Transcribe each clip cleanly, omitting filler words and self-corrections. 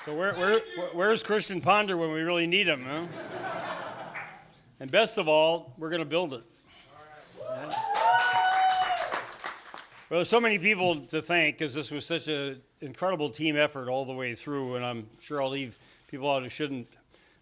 So where's Christian Ponder when we really need him, huh? And best of all, we're going to build it. Yeah. Well, there's so many people to thank because this was such an incredible team effort all the way through, and I'm sure I'll leave people out who shouldn't.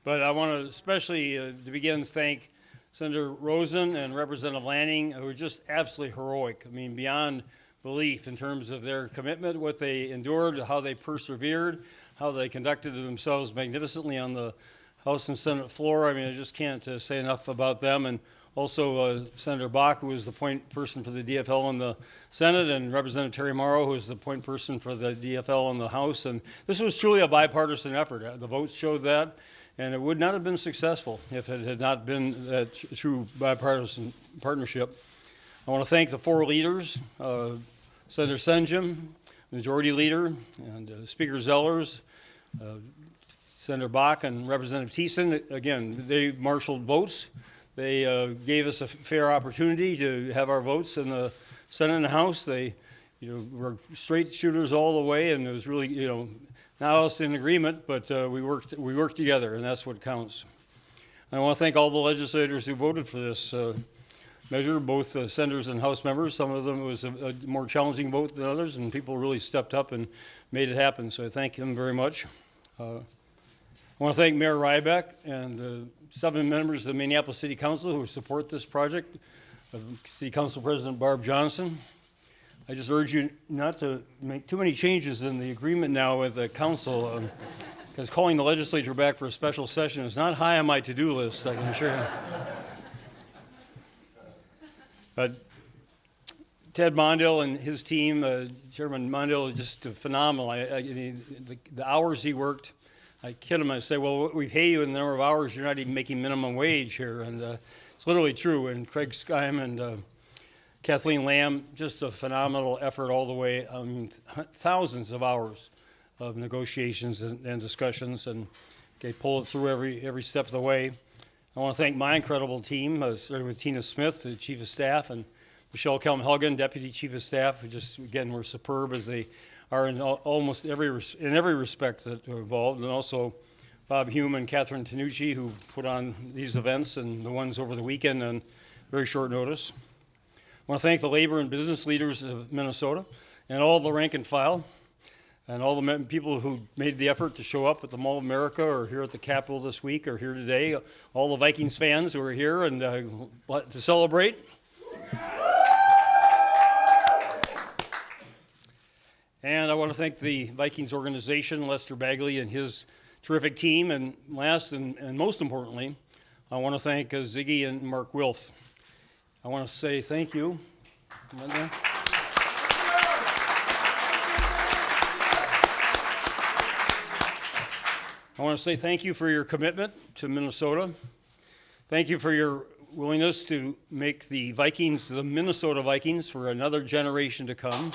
But I want to especially, to begin, thank Senator Rosen and Representative Lanning, who were just absolutely heroic. I mean, beyond belief in terms of their commitment, what they endured, how they persevered, how they conducted themselves magnificently on the House and Senate floor. I mean, I just can't say enough about them. And also Senator Bach, who was the point person for the DFL in the Senate, and Representative Terry Morrow, who was the point person for the DFL in the House. And this was truly a bipartisan effort. The votes showed that. And it would not have been successful if it had not been that true bipartisan partnership. I want to thank the four leaders, Senator Senjum, Majority Leader, and Speaker Zellers, Senator Bach, and Representative Thiessen. Again, they marshaled votes. They gave us a fair opportunity to have our votes in the Senate and the House. They, were straight shooters all the way, and it was really, not us in agreement, but we worked together, and that's what counts. I want to thank all the legislators who voted for this measure, both senators and House members. Some of them it was a more challenging vote than others, and people really stepped up and made it happen. So I thank them very much. I want to thank Mayor Ryback and 7 members of the Minneapolis City Council who support this project. City Council President Barb Johnson. I just urge you not to make too many changes in the agreement now with the council, because calling the legislature back for a special session is not high on my to-do list, I can assure you. But Ted Mondale and his team, Chairman Mondale, is just phenomenal. The hours he worked, I kid him, I say, well, we pay you in the number of hours, you're not even making minimum wage here. And it's literally true. And Craig Skyme and Kathleen Lamb, just a phenomenal effort all the way. I mean, thousands of hours of negotiations and discussions, and they pulled it through every step of the way. I want to thank my incredible team, starting with Tina Smith, the Chief of Staff, and Michelle Kelm-Helgen, Deputy Chief of Staff, who just, again, were superb as they are in almost every respect that are involved, and also Bob Hume and Catherine Tanucci, who put on these events and the ones over the weekend on very short notice. I want to thank the labor and business leaders of Minnesota and all the rank and file and all the people who made the effort to show up at the Mall of America or here at the Capitol this week or here today, all the Vikings fans who are here and to celebrate. And I want to thank the Vikings organization, Lester Bagley and his terrific team. And last and most importantly, I want to thank Zygi and Mark Wilf. I want to say thank you. I want to say thank you for your commitment to Minnesota. Thank you for your willingness to make the Vikings the Minnesota Vikings for another generation to come.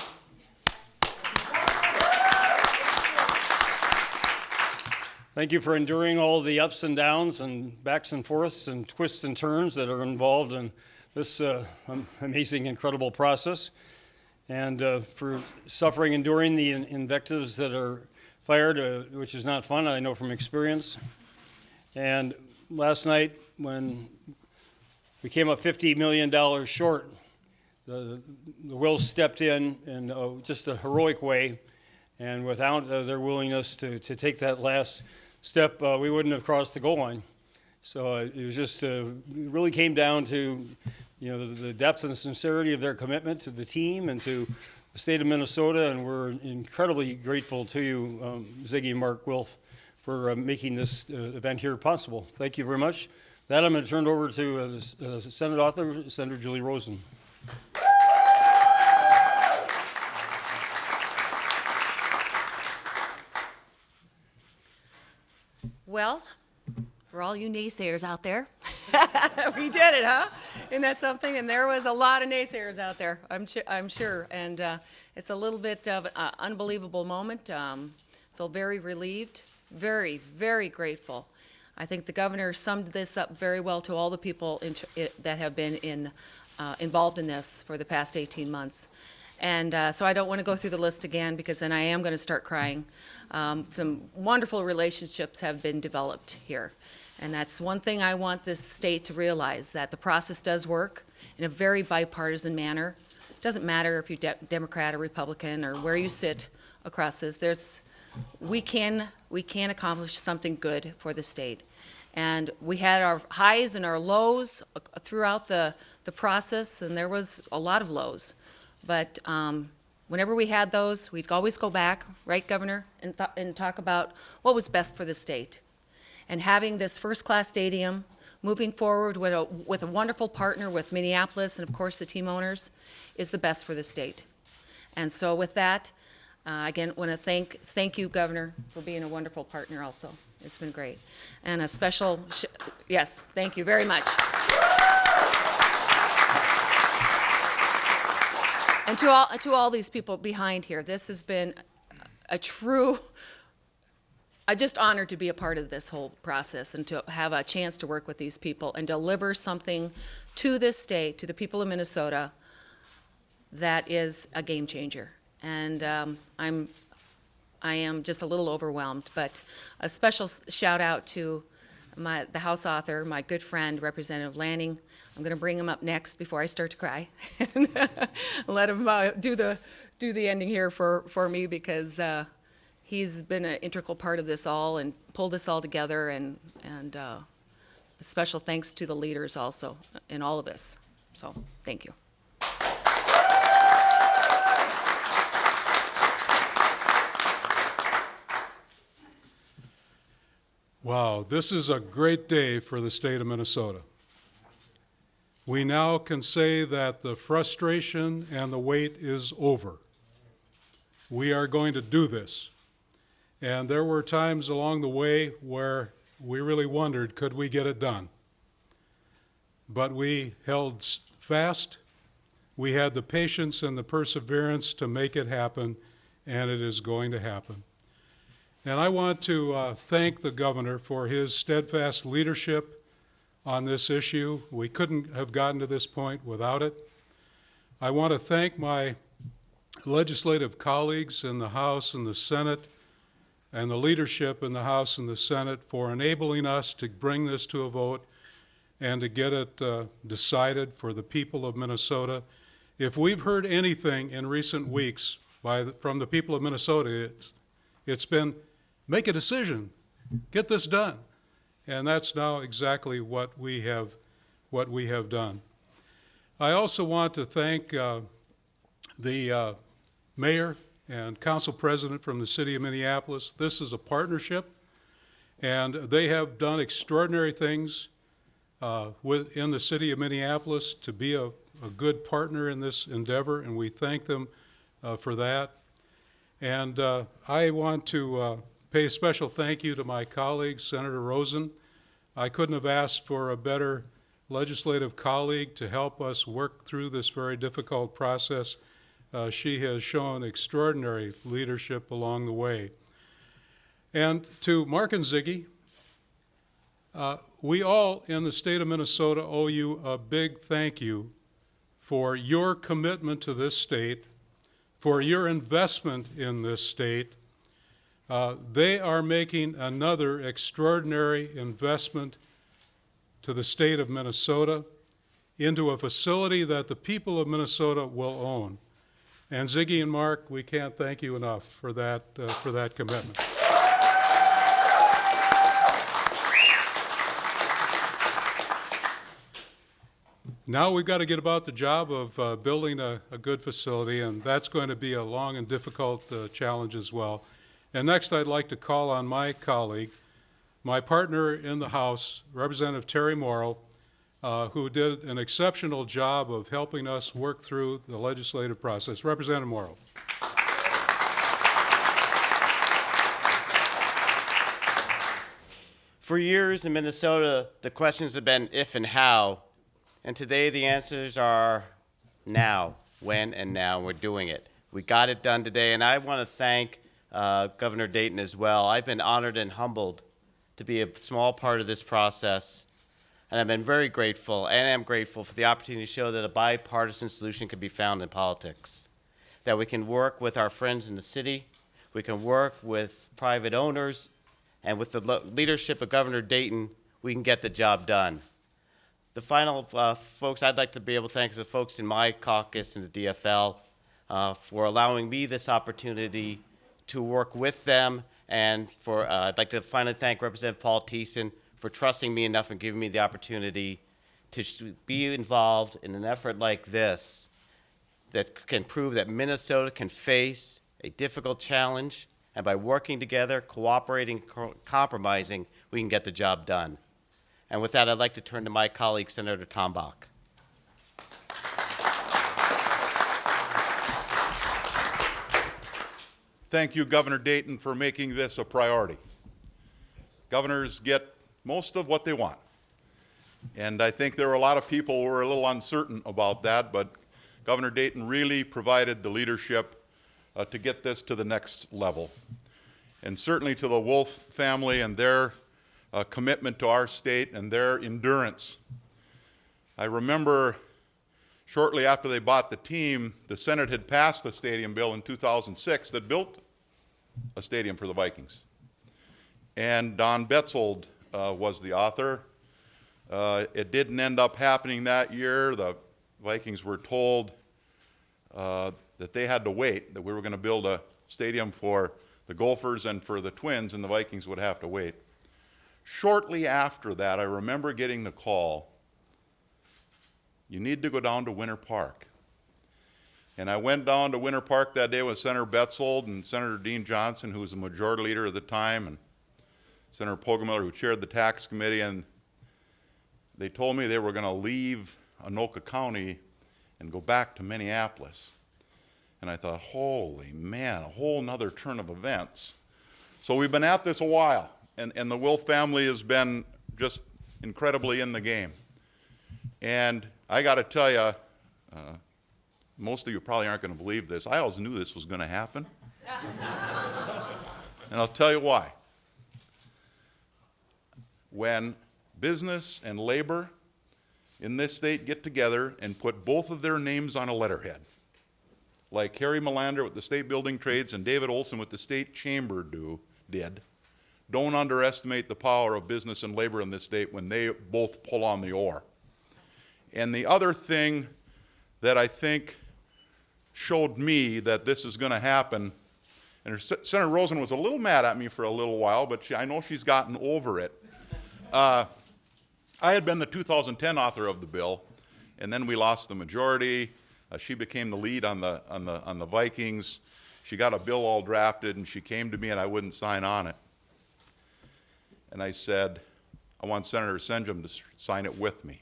Thank you for enduring all the ups and downs and backs and forths and twists and turns that are involved in this amazing, incredible process, and for suffering, enduring the invectives that are fired, which is not fun, I know from experience. And last night, when we came up $50 million short, the Wills stepped in just a heroic way, and without their willingness to take that last step, we wouldn't have crossed the goal line. So it was just, it really came down to, the depth and sincerity of their commitment to the team and to the state of Minnesota, and we're incredibly grateful to you, Zygi and Mark Wilf, for making this event here possible. Thank you very much. With that, I'm going to turn it over to the Senate author, Senator Julie Rosen. Well, for all you naysayers out there, we did it, huh? Isn't that something? And there was a lot of naysayers out there, I'm sure. And it's a little bit of an unbelievable moment. Feel very relieved, very, very grateful. I think the governor summed this up very well to all the people that have been involved in this for the past 18 months. And so I don't want to go through the list again because then I am going to start crying. Some wonderful relationships have been developed here. And that's one thing I want this state to realize, that the process does work in a very bipartisan manner. It doesn't matter if you're Democrat or Republican or where you sit across this. We can accomplish something good for the state. And we had our highs and our lows throughout the process, and there was a lot of lows. But whenever we had those, we'd always go back, right, Governor, and talk about what was best for the state. And having this first-class stadium, moving forward with a wonderful partner with Minneapolis and, of course, the team owners, is the best for the state. And so with that, again, want to thank you, Governor, for being a wonderful partner also. It's been great. And a special, yes, thank you very much. And to all these people behind here, this has been a true, I'm just honored to be a part of this whole process and to have a chance to work with these people and deliver something to this state, to the people of Minnesota, that is a game changer. And I am just a little overwhelmed, but a special shout out to the House author, my good friend, Representative Lanning. I'm going to bring him up next before I start to cry. Let him do the ending here for me, because he's been an integral part of this all and pulled this all together, and a special thanks to the leaders also in all of this. So thank you. Wow, this is a great day for the state of Minnesota. We now can say that the frustration and the wait is over. We are going to do this. And there were times along the way where we really wondered, could we get it done? But we held fast. We had the patience and the perseverance to make it happen, and it is going to happen. And I want to thank the governor for his steadfast leadership on this issue. We couldn't have gotten to this point without it. I want to thank my legislative colleagues in the House and the Senate and the leadership in the House and the Senate for enabling us to bring this to a vote and to get it decided for the people of Minnesota. If we've heard anything in recent weeks from the people of Minnesota, it's been, make a decision, get this done. And that's now exactly what we have done. I also want to thank the mayor and council president from the City of Minneapolis. This is a partnership, and they have done extraordinary things in the City of Minneapolis to be a good partner in this endeavor, and we thank them for that. And I want to pay a special thank you to my colleague, Senator Rosen. I couldn't have asked for a better legislative colleague to help us work through this very difficult process. She has shown extraordinary leadership along the way. And to Mark and Zygi, we all in the state of Minnesota owe you a big thank you for your commitment to this state, for your investment in this state. They are making another extraordinary investment to the state of Minnesota into a facility that the people of Minnesota will own. And Zygi and Mark, we can't thank you enough for that commitment. Now we've got to get about the job of building a good facility, and that's going to be a long and difficult challenge as well. And next I'd like to call on my colleague, my partner in the House, Representative Terry Morrow, who did an exceptional job of helping us work through the legislative process. Representative Morrow. For years in Minnesota, the questions have been if and how, and today the answers are now, when and now. We're doing it. We got it done today, and I want to thank Governor Dayton as well. I've been honored and humbled to be a small part of this process, and I've been very grateful, and am grateful for the opportunity to show that a bipartisan solution can be found in politics. that we can work with our friends in the city, we can work with private owners, and with the leadership of Governor Dayton, we can get the job done. The final folks I'd like to be able to thank is the folks in my caucus and the DFL for allowing me this opportunity to work with them, and for I'd like to finally thank Representative Paul Thiessen for trusting me enough and giving me the opportunity to be involved in an effort like this that can prove that Minnesota can face a difficult challenge, and by working together, cooperating, compromising, we can get the job done. And with that, I'd like to turn to my colleague, Senator Tom Bach. Thank you, Governor Dayton, for making this a priority. Governors get most of what they want. And I think there were a lot of people who were a little uncertain about that, but Governor Dayton really provided the leadership to get this to the next level. And certainly to the Wilf family and their commitment to our state and their endurance. I remember shortly after they bought the team, the Senate had passed the stadium bill in 2006 that built a stadium for the Vikings. And Don Betzold was the author. It didn't end up happening that year. The Vikings were told that they had to wait, that we were going to build a stadium for the Gophers and for the Twins, and the Vikings would have to wait. Shortly after that, I remember getting the call, you need to go down to Winter Park. And I went down to Winter Park that day with Senator Betzold and Senator Dean Johnson, who was the majority leader at the time, and Senator Poggemiller, who chaired the tax committee, and they told me they were going to leave Anoka County and go back to Minneapolis. And I thought, holy man, a whole nother turn of events. So we've been at this a while, and the Wilf family has been just incredibly in the game. And I got to tell you, most of you probably aren't going to believe this. I always knew this was going to happen. And I'll tell you why. When business and labor in this state get together and put both of their names on a letterhead, like Harry Melander with the State Building Trades and David Olson with the State Chamber did, don't underestimate the power of business and labor in this state when they both pull on the oar. And the other thing that I think showed me that this is going to happen, and Senator Rosen was a little mad at me for a little while, but I know she's gotten over it. I had been the 2010 author of the bill, and then we lost the majority. She became the lead on the Vikings. She got a bill all drafted, and she came to me, and I wouldn't sign on it. And I said, I want Senator Senjum to sign it with me.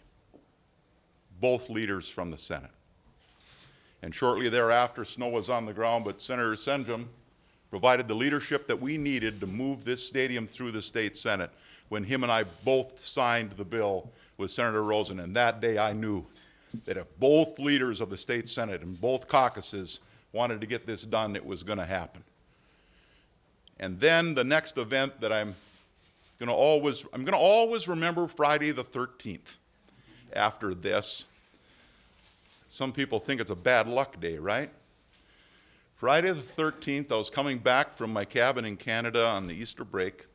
Both leaders from the Senate. And shortly thereafter, snow was on the ground, but Senator Senjum provided the leadership that we needed to move this stadium through the state Senate when him and I both signed the bill with Senator Rosen. And that day I knew that if both leaders of the state Senate and both caucuses wanted to get this done, it was going to happen. And then the next event that I'm going to always remember Friday the 13th after this. Some people think it's a bad luck day, right? Friday the 13th, I was coming back from my cabin in Canada on the Easter break,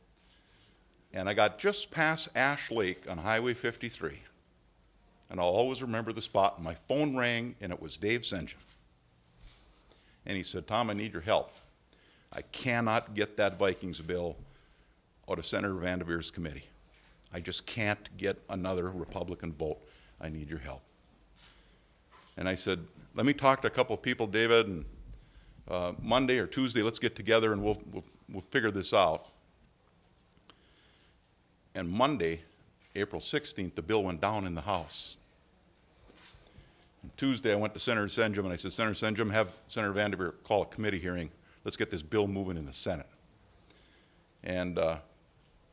and I got just past Ash Lake on Highway 53. And I'll always remember the spot, and my phone rang, and it was Dave Senjum. And he said, Tom, I need your help. I cannot get that Vikings bill out of Senator Vanderveer's committee. I just can't get another Republican vote. I need your help. And I said, let me talk to a couple of people, David, and Monday or Tuesday, let's get together and we'll figure this out. And Monday, April 16th, the bill went down in the House. And Tuesday, I went to Senator Senjum and I said, Senator Senjum, have Senator Vanderveer call a committee hearing. Let's get this bill moving in the Senate. And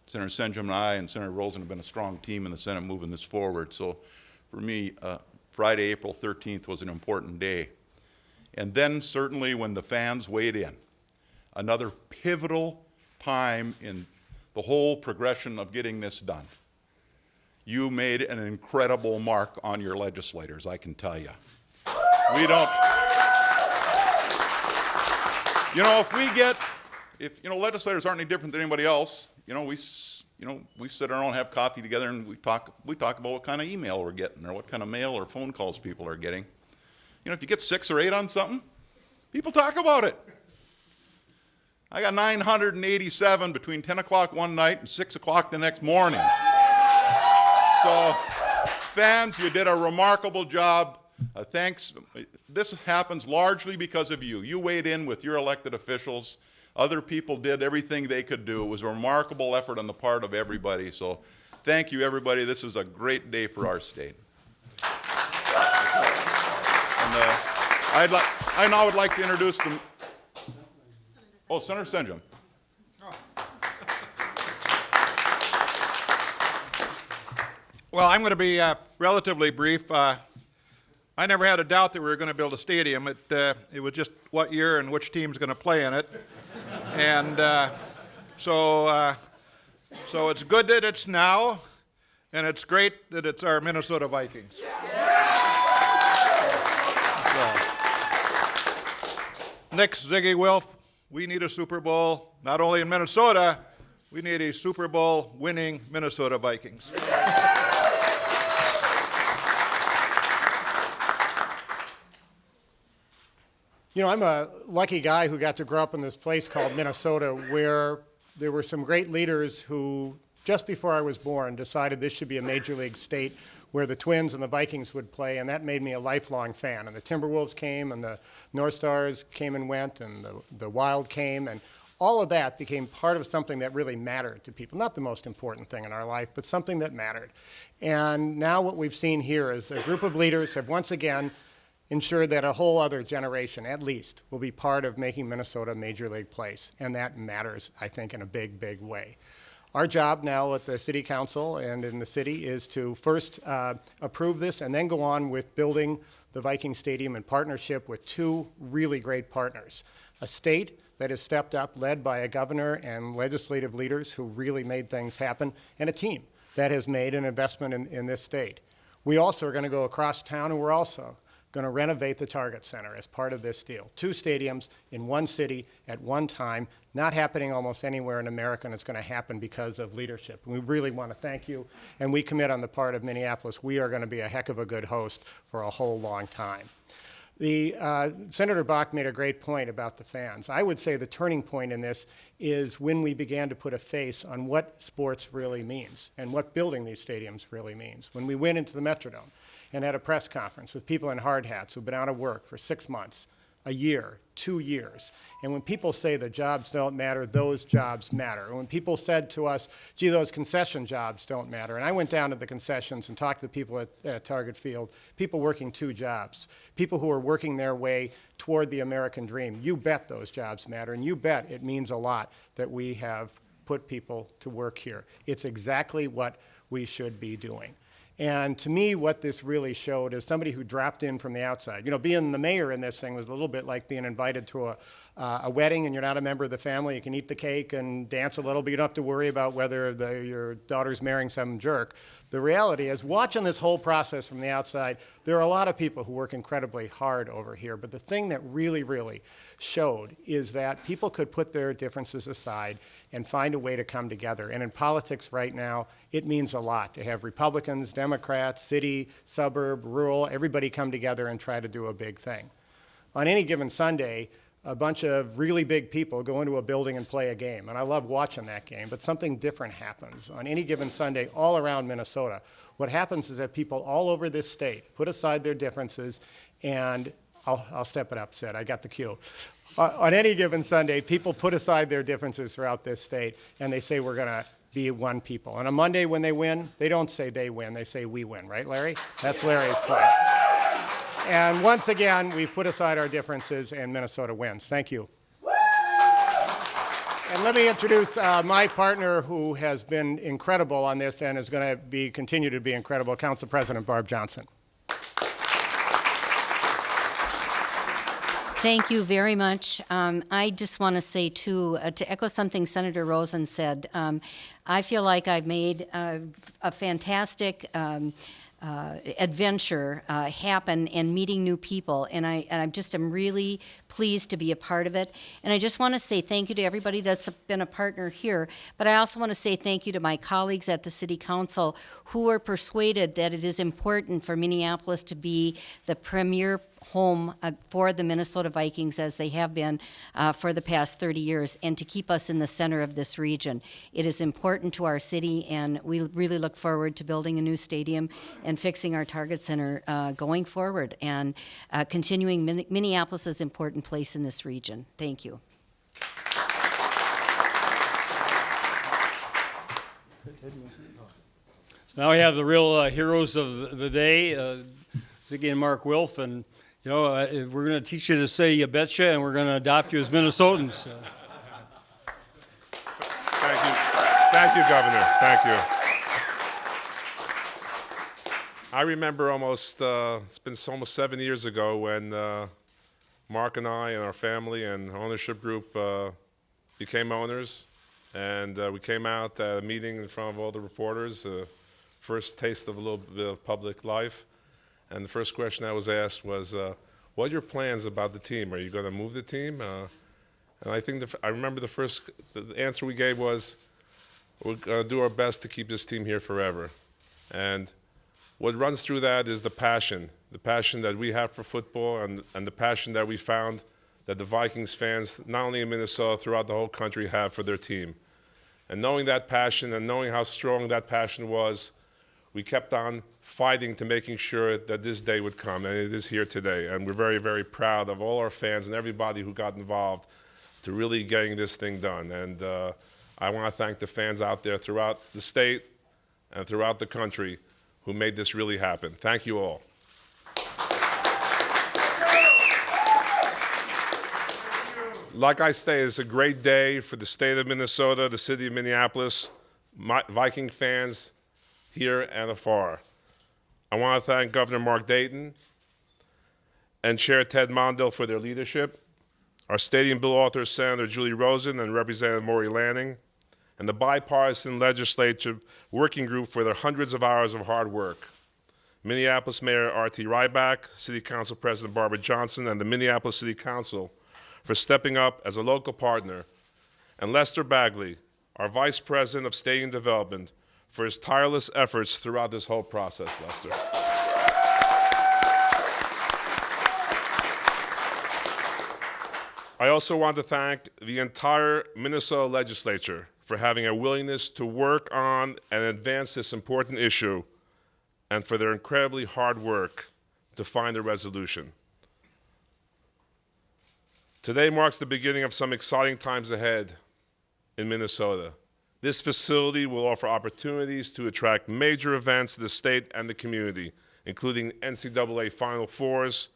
Senator Senjum and I and Senator Rosen have been a strong team in the Senate moving this forward. So for me, Friday, April 13th was an important day. And then certainly when the fans weighed in, another pivotal time in the whole progression of getting this done. You made an incredible mark on your legislators, I can tell you. We don't You know, if legislators aren't any different than anybody else, we sit around and have coffee together and we talk about what kind of email we're getting or what kind of mail or phone calls people are getting. If you get 6 or 8 on something, people talk about it. I got 987 between 10 o'clock one night and 6 o'clock the next morning. So, fans, you did a remarkable job. Thanks. This happens largely because of you. You weighed in with your elected officials. Other people did everything they could do. It was a remarkable effort on the part of everybody. So thank you, everybody. This is a great day for our state. And, I now would like to introduce them. Oh, Senator Senjum. Well, I'm going to be relatively brief. I never had a doubt that we were going to build a stadium. It was just what year and which team's going to play in it. And so it's good that it's now, and it's great that it's our Minnesota Vikings. Next, Zygi Wilf, we need a Super Bowl, not only in Minnesota, we need a Super Bowl winning Minnesota Vikings. I'm a lucky guy who got to grow up in this place called Minnesota, where there were some great leaders who, just before I was born, decided this should be a major league state where the Twins and the Vikings would play, and that made me a lifelong fan. And the Timberwolves came, and the North Stars came and went, and the Wild came, and all of that became part of something that really mattered to people. Not the most important thing in our life, but something that mattered. And now what we've seen here is a group of leaders have once again ensured that a whole other generation, at least, will be part of making Minnesota a major league place. And that matters, I think, in a big, big way. Our job now at the City Council and in the city is to first approve this and then go on with building the Viking Stadium in partnership with 2 really great partners. A state that has stepped up, led by a governor and legislative leaders who really made things happen, and a team that has made an investment in this state. We also are going to go across town, and we're also going to renovate the Target Center as part of this deal. 2 stadiums in one city at one time, not happening almost anywhere in America, and it's going to happen because of leadership. And we really want to thank you, and we commit on the part of Minneapolis, we are going to be a heck of a good host for a whole long time. Senator Bach made a great point about the fans. I would say the turning point in this is when we began to put a face on what sports really means and what building these stadiums really means. When we went into the Metrodome and had a press conference with people in hard hats who've been out of work for 6 months, a year, 2 years. And when people say the jobs don't matter, those jobs matter. And when people said to us, gee, those concession jobs don't matter. And I went down to the concessions and talked to people at Target Field, people working 2 jobs, people who are working their way toward the American dream. You bet those jobs matter, and you bet it means a lot that we have put people to work here. It's exactly what we should be doing. And to me, what this really showed is somebody who dropped in from the outside. Being the mayor in this thing was a little bit like being invited to a wedding and you're not a member of the family. You can eat the cake and dance a little, but you don't have to worry about whether your daughter's marrying some jerk. The reality is, watching this whole process from the outside, there are a lot of people who work incredibly hard over here, but the thing that really, really showed is that people could put their differences aside and find a way to come together. And in politics right now, it means a lot to have Republicans, Democrats, city, suburb, rural, everybody come together and try to do a big thing. On any given Sunday, a bunch of really big people go into a building and play a game. And I love watching that game, but something different happens. On any given Sunday, all around Minnesota, what happens is that people all over this state put aside their differences and I'll step it up, Sid. I got the cue. On any given Sunday, people put aside their differences throughout this state, and they say we're going to be one people. On a Monday when they win, they don't say they win. They say we win. Right, Larry? That's Larry's point. And once again, we've put aside our differences, and Minnesota wins. Thank you. And let me introduce my partner who has been incredible on this and is going to continue to be incredible, Council President Barb Johnson. Thank you very much. I just want to say, too, to echo something Senator Rosen said, I feel like I've made a fantastic adventure happen and meeting new people, and I'm really pleased pleased to be a part of it. And I just want to say thank you to everybody that's been a partner here, but I also want to say thank you to my colleagues at the City Council who are persuaded that it is important for Minneapolis to be the premier home for the Minnesota Vikings, as they have been for the past 30 years, and to keep us in the center of this region. It is important to our city, and we really look forward to building a new stadium and fixing our Target Center going forward, and continuing Minneapolis' important place in this region. Thank you. So now we have the real heroes of the day, Zygi and Mark Wilf, and you know, we're going to teach you to say "you betcha," and we're going to adopt you as Minnesotans. Thank you, Governor. Thank you. I remember almost, it's been almost 7 years ago when Mark and I and our family and ownership group became owners, and we came out at a meeting in front of all the reporters, first taste of a little bit of public life. And the first question I was asked was, what are your plans about the team? Are you going to move the team? And I think I remember the answer we gave was, we're going to do our best to keep this team here forever. And what runs through that is the passion that we have for football, and the passion that we found that the Vikings fans, not only in Minnesota, throughout the whole country, have for their team. And knowing that passion and knowing how strong that passion was, we kept on fighting to making sure that this day would come, and it is here today. And we're very, very proud of all our fans and everybody who got involved to really getting this thing done. And I want to thank the fans out there throughout the state and throughout the country who made this really happen. Thank you all. Like I say, it's a great day for the state of Minnesota, the city of Minneapolis, Viking fans here and afar. I want to thank Governor Mark Dayton and Chair Ted Mondale for their leadership, our stadium bill author, Senator Julie Rosen and Representative Morrie Lanning, and the bipartisan legislative working group for their hundreds of hours of hard work. Minneapolis Mayor R.T. Ryback, City Council President Barbara Johnson, and the Minneapolis City Council for stepping up as a local partner, and Lester Bagley, our Vice President of Stadium Development, for his tireless efforts throughout this whole process, Lester. I also want to thank the entire Minnesota legislature for having a willingness to work on and advance this important issue, and for their incredibly hard work to find a resolution. Today marks the beginning of some exciting times ahead in Minnesota. This facility will offer opportunities to attract major events to the state and the community, including NCAA Final Fours,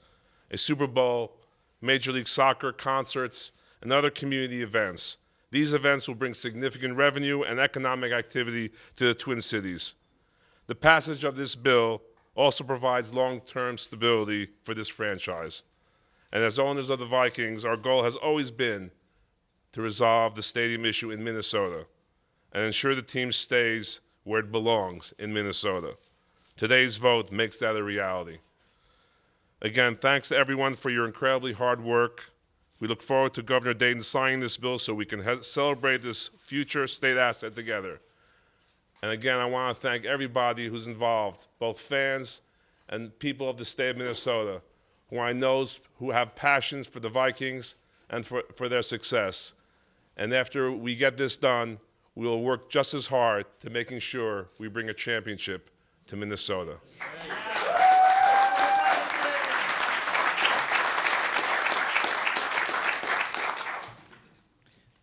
a Super Bowl, Major League Soccer, concerts, and other community events. These events will bring significant revenue and economic activity to the Twin Cities. The passage of this bill also provides long-term stability for this franchise. And as owners of the Vikings, our goal has always been to resolve the stadium issue in Minnesota and ensure the team stays where it belongs, in Minnesota. Today's vote makes that a reality. Again, thanks to everyone for your incredibly hard work. We look forward to Governor Dayton signing this bill so we can celebrate this future state asset together. And again, I want to thank everybody who's involved, both fans and people of the state of Minnesota, who I know who have passions for the Vikings and for their success. And after we get this done, we will work just as hard to making sure we bring a championship to Minnesota.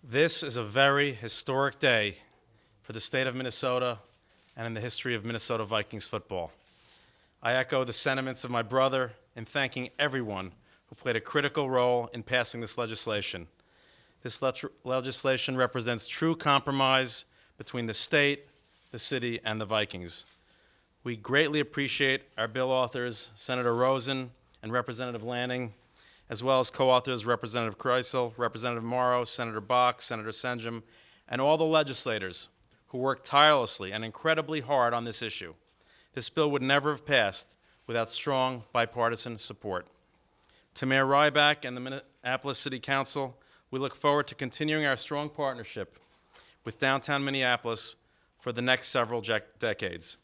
This is a very historic day for the state of Minnesota and in the history of Minnesota Vikings football. I echo the sentiments of my brother in thanking everyone who played a critical role in passing this legislation. This legislation represents true compromise between the state, the city, and the Vikings. We greatly appreciate our bill authors, Senator Rosen and Representative Lanning, as well as co-authors Representative Kreisel, Representative Morrow, Senator Bach, Senator Senjum, and all the legislators who worked tirelessly and incredibly hard on this issue. This bill would never have passed without strong bipartisan support. To Mayor Ryback Minneapolis City Council, we look forward to continuing our strong partnership with downtown Minneapolis for the next several decades.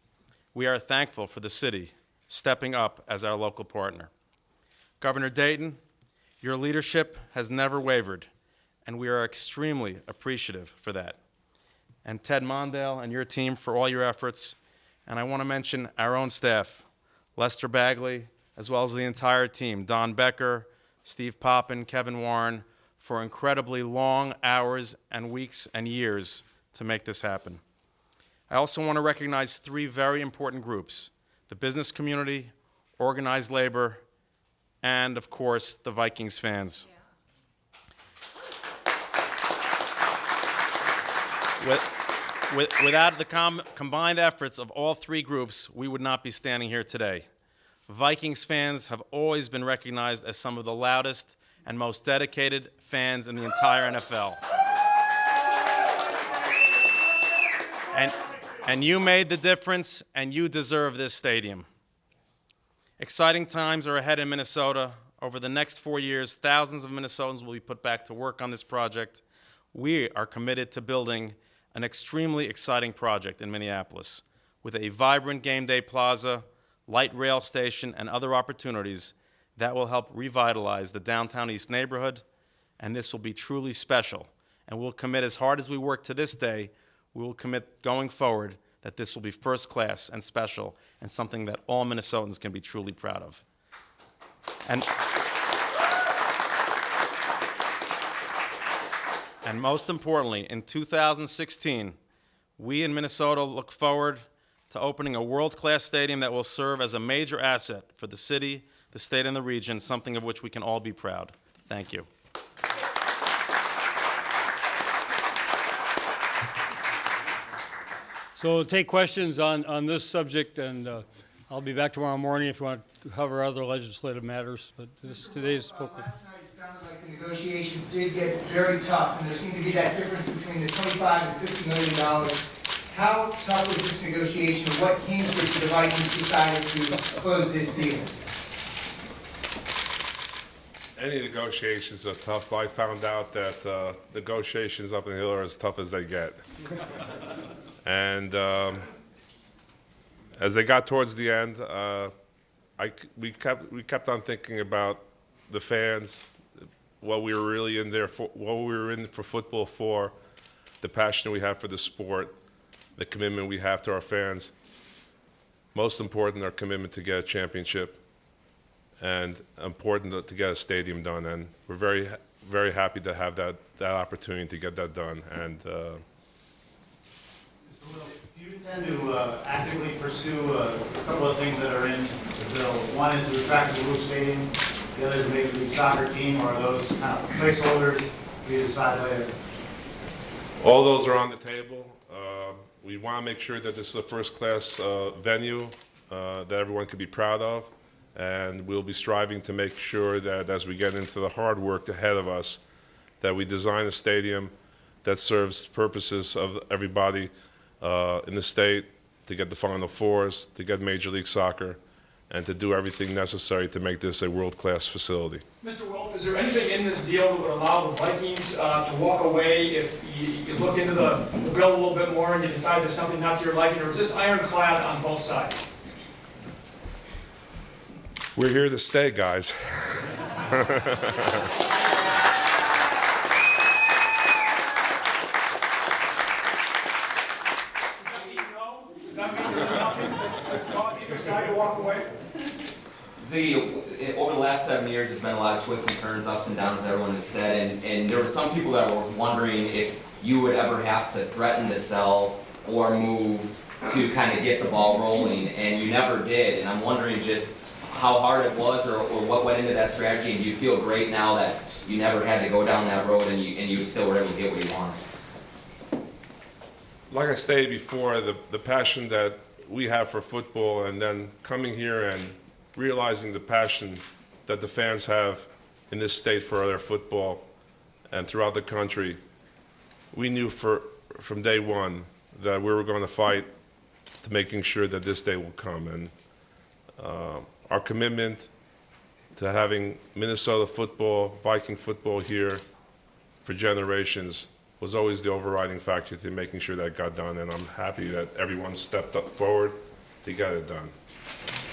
We are thankful for the city stepping up as our local partner. Governor Dayton, your leadership has never wavered, and we are extremely appreciative for that. And Ted Mondale and your team for all your efforts. And I want to mention our own staff, Lester Bagley, as well as the entire team, Don Becker, Steve Poppin, Kevin Warren, for incredibly long hours and weeks and years to make this happen. I also want to recognize three very important groups: the business community, organized labor, and of course, the Vikings fans. Without the combined efforts of all three groups, we would not be standing here today. Vikings fans have always been recognized as some of the loudest and most dedicated fans in the entire NFL. And you made the difference, and you deserve this stadium. Exciting times are ahead in Minnesota. Over the next 4 years, thousands of Minnesotans will be put back to work on this project. We are committed to building an extremely exciting project in Minneapolis with a vibrant game day plaza, light rail station, and other opportunities that will help revitalize the downtown East neighborhood, and this will be truly special. And we'll commit, as hard as we work to this day, we will commit going forward that this will be first class and special and something that all Minnesotans can be truly proud of. And most importantly, in 2016, we in Minnesota look forward to opening a world-class stadium that will serve as a major asset for the city, the state, and the region, something of which we can all be proud. Thank you. So we'll take questions on this subject, and I'll be back tomorrow morning if you want to cover other legislative matters. But today's spoken. Last night it sounded like the negotiations did get very tough, and there seemed to be that difference between the $25 and $50 million. How tough was this negotiation, and what came to it the Vikings decided to close this deal? Any negotiations are tough, but I found out that negotiations up in the hill are as tough as they get. And as they got towards the end, we kept on thinking about the fans, what we were really in there for, what we were in for football for, the passion we have for the sport, the commitment we have to our fans. Most important, our commitment to get a championship, and important to get a stadium done. And we're very, very happy to have that opportunity to get that done. And Do you intend to actively pursue a couple of things that are in the bill? One is to attract the Wolf Stadium, the other is a Major League Soccer team, or are those kind of placeholders we decide later? all those are on the table. We want to make sure that this is a first-class venue that everyone can be proud of, and we'll be striving to make sure that as we get into the hard work ahead of us, that we design a stadium that serves purposes of everybody in the state, to get the Final Fours, to get Major League Soccer, and to do everything necessary to make this a world-class facility. Mr. Wilf, is there anything in this deal that would allow the Vikings to walk away if you look into the bill a little bit more and you decide there's something not to your liking, or is this ironclad on both sides? We're here to stay, guys. Zygi, over the last 7 years, there's been a lot of twists and turns, ups and downs, as everyone has said, and there were some people that were wondering if you would ever have to threaten to sell or move to kind of get the ball rolling, and you never did. And I'm wondering just how hard it was, or what went into that strategy, and do you feel great now that you never had to go down that road and you still were able to get what you wanted? Like I stated before, the passion that we have for football, and then coming here and realizing the passion that the fans have in this state for their football and throughout the country, we knew from day one that we were going to fight to making sure that this day will come. And our commitment to having Minnesota football, Viking football here for generations was always the overriding factor to making sure that got done, and I'm happy that everyone stepped up forward to get it done.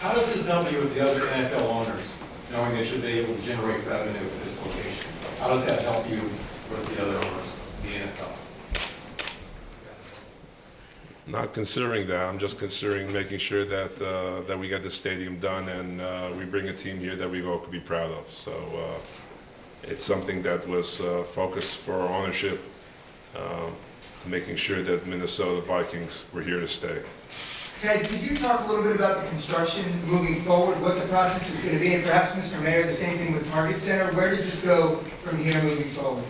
How does this help you with the other NFL owners, knowing that you'll be able to generate revenue at this location? How does that help you with the other owners, the NFL? Not considering that, I'm just considering making sure that that we get the stadium done and we bring a team here that we all could be proud of. So it's something that was focused for our ownership, making sure that Minnesota Vikings were here to stay. Ted, could you talk a little bit about the construction moving forward, what the process is going to be, and perhaps, Mr. Mayor, the same thing with Target Center. Where does this go from here moving forward?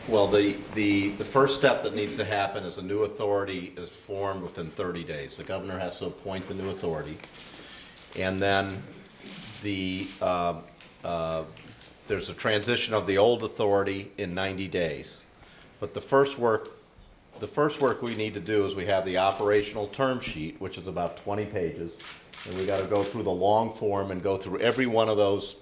Well, the first step that needs to happen is a new authority is formed within 30 days. The governor has to appoint the new authority. And then there's a transition of the old authority in 90 days. But the first work we need to do is we have the operational term sheet, which is about 20 pages. And we got to go through the long form and go through every one of those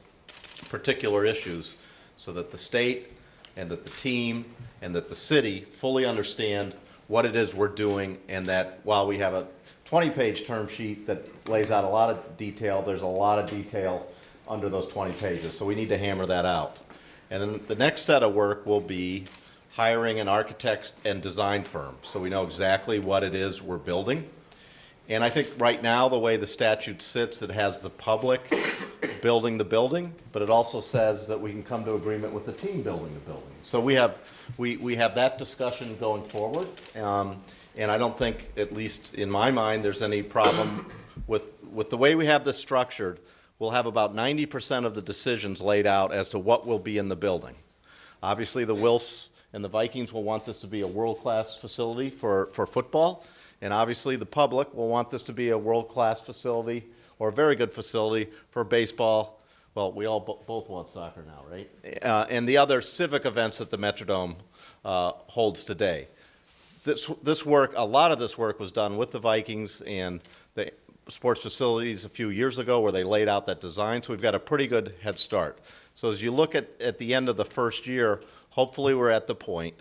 particular issues so that the state and that the team and that the city fully understand what it is we're doing, and that while we have a 20-page term sheet that lays out a lot of detail, there's a lot of detail under those 20 pages. So we need to hammer that out. And then the next set of work will be hiring an architect and design firm, so we know exactly what it is we're building. And I think right now, the way the statute sits, it has the public building the building, but it also says that we can come to agreement with the team building the building. So we have that discussion going forward, and I don't think, at least in my mind, there's any problem with the way we have this structured. We'll have about 90% of the decisions laid out as to what will be in the building. Obviously, the Wilfs and the Vikings will want this to be a world-class facility for football, and obviously the public will want this to be a world-class facility or a very good facility for baseball. Well, we all both want soccer now, right? And the other civic events that the Metrodome holds today. This work, a lot of this work was done with the Vikings and the sports facilities a few years ago where they laid out that design, so we've got a pretty good head start. So as you look at the end of the first year, hopefully we're at the point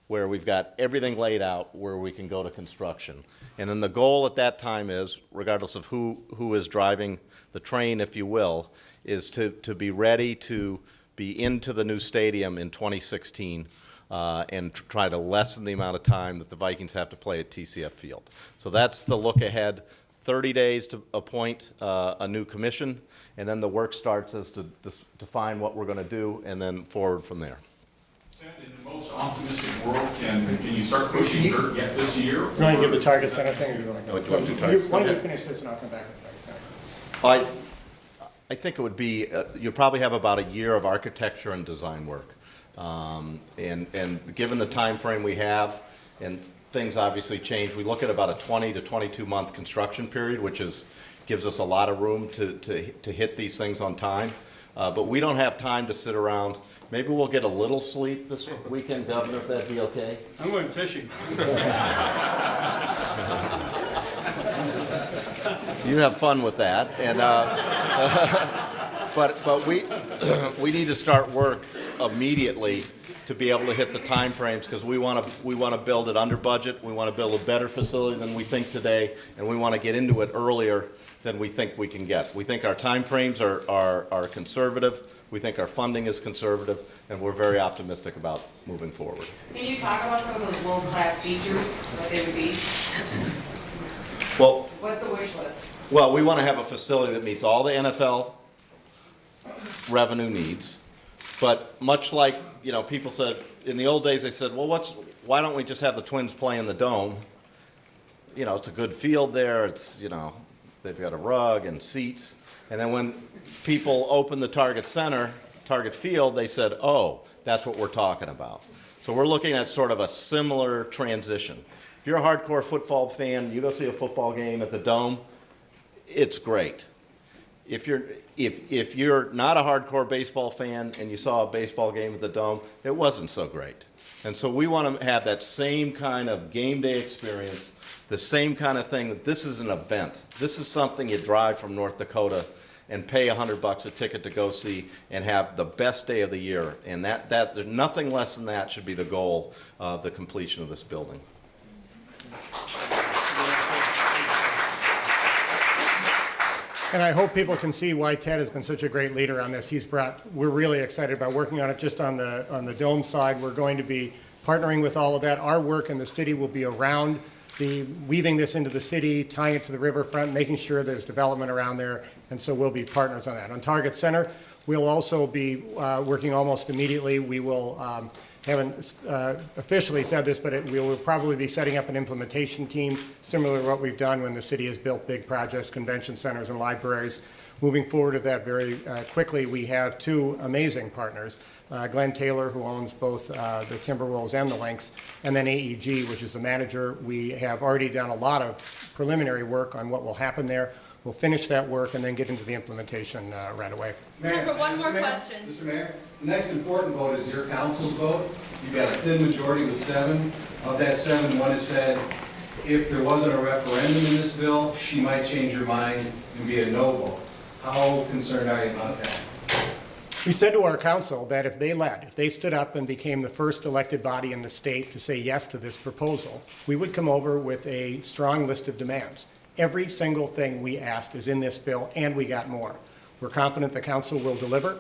where we've got everything laid out where we can go to construction. And then the goal at that time is, regardless of who is driving the train, if you will, is to be ready to be into the new stadium in 2016 and try to lessen the amount of time that the Vikings have to play at TCF Field. So that's the look ahead. 30 days to appoint a new commission, and then the work starts as to define what we're going to do, and then forward from there. In the most optimistic world, can you start pushing dirt yet this year? You want to give the Target Center thing, or do you want to go? Do you want to do Target Center? Why don't you finish this and I'll come back to the Target Center? I think it would be, you'll probably have about a year of architecture and design work. And given the time frame we have, and things obviously change, we look at about a 20 to 22 month construction period, which gives us a lot of room to hit these things on time. But we don't have time to sit around. Maybe we'll get a little sleep this weekend, Governor, if that'd be okay. I'm going fishing. You have fun with that, and but we need to start work immediately to be able to hit the time frames, because we want to build it under budget. We want to build a better facility than we think today, and we want to get into it earlier than we think we can get. We think our time frames are conservative. We think our funding is conservative, and we're very optimistic about moving forward. Can you talk about some of those world-class features, what they would be? Well, what's the wish list? Well, we want to have a facility that meets all the NFL revenue needs, but much like, people said, in the old days they said, well, why don't we just have the Twins play in the Dome? It's a good field there, it's, they've got a rug and seats. And then when people opened the Target Field, they said, oh, that's what we're talking about. So we're looking at sort of a similar transition. If you're a hardcore football fan, you go see a football game at the Dome, it's great. If you're not a hardcore baseball fan and you saw a baseball game at the Dome, it wasn't so great. And so we want to have that same kind of game day experience, the same kind of thing, that this is an event. This is something you drive from North Dakota and pay $100 a ticket to go see and have the best day of the year. And there's nothing less than that should be the goal of the completion of this building. And I hope people can see why Ted has been such a great leader on this. We're really excited about working on it just on the dome side. We're going to be partnering with all of that. Our work in the city will be around weaving this into the city, tying it to the riverfront, making sure there's development around there, and so we'll be partners on that. On Target Center, we'll also be working almost immediately. We will, haven't officially said this, but we will probably be setting up an implementation team, similar to what we've done when the city has built big projects, convention centers and libraries. Moving forward with that very quickly, we have two amazing partners. Glenn Taylor, who owns both the Timberwolves and the Lynx, and then AEG, which is the manager. We have already done a lot of preliminary work on what will happen there. We'll finish that work and then get into the implementation right away. Mayor, for one more question. Mr. Mayor, the next important vote is your council's vote. You've got a thin majority with 7. Of that 7, one has said if there wasn't a referendum in this bill, she might change her mind and be a no vote. How concerned are you about that? We said to our council that if they stood up and became the first elected body in the state to say yes to this proposal, we would come over with a strong list of demands. Every single thing we asked is in this bill, and we got more. We're confident the council will deliver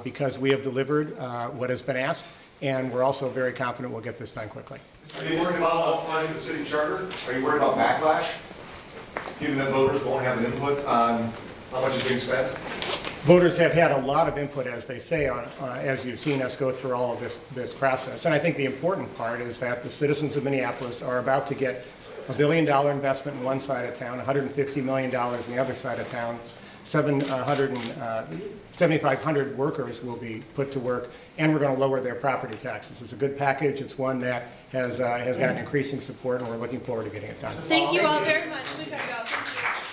because we have delivered what has been asked, and we're also very confident we'll get this done quickly. Are you worried about modifying the city charter? Are you worried about backlash? Given that voters won't have an input on how much is being spent? Voters have had a lot of input, as they say, as you've seen us go through all of this process. And I think the important part is that the citizens of Minneapolis are about to get $1 billion investment in one side of town, $150 million in the other side of town. 7,500 workers will be put to work, and we're going to lower their property taxes. It's a good package. It's one that has gotten increasing support, and we're looking forward to getting it done. Thank you all very much. We got to go. Thank you.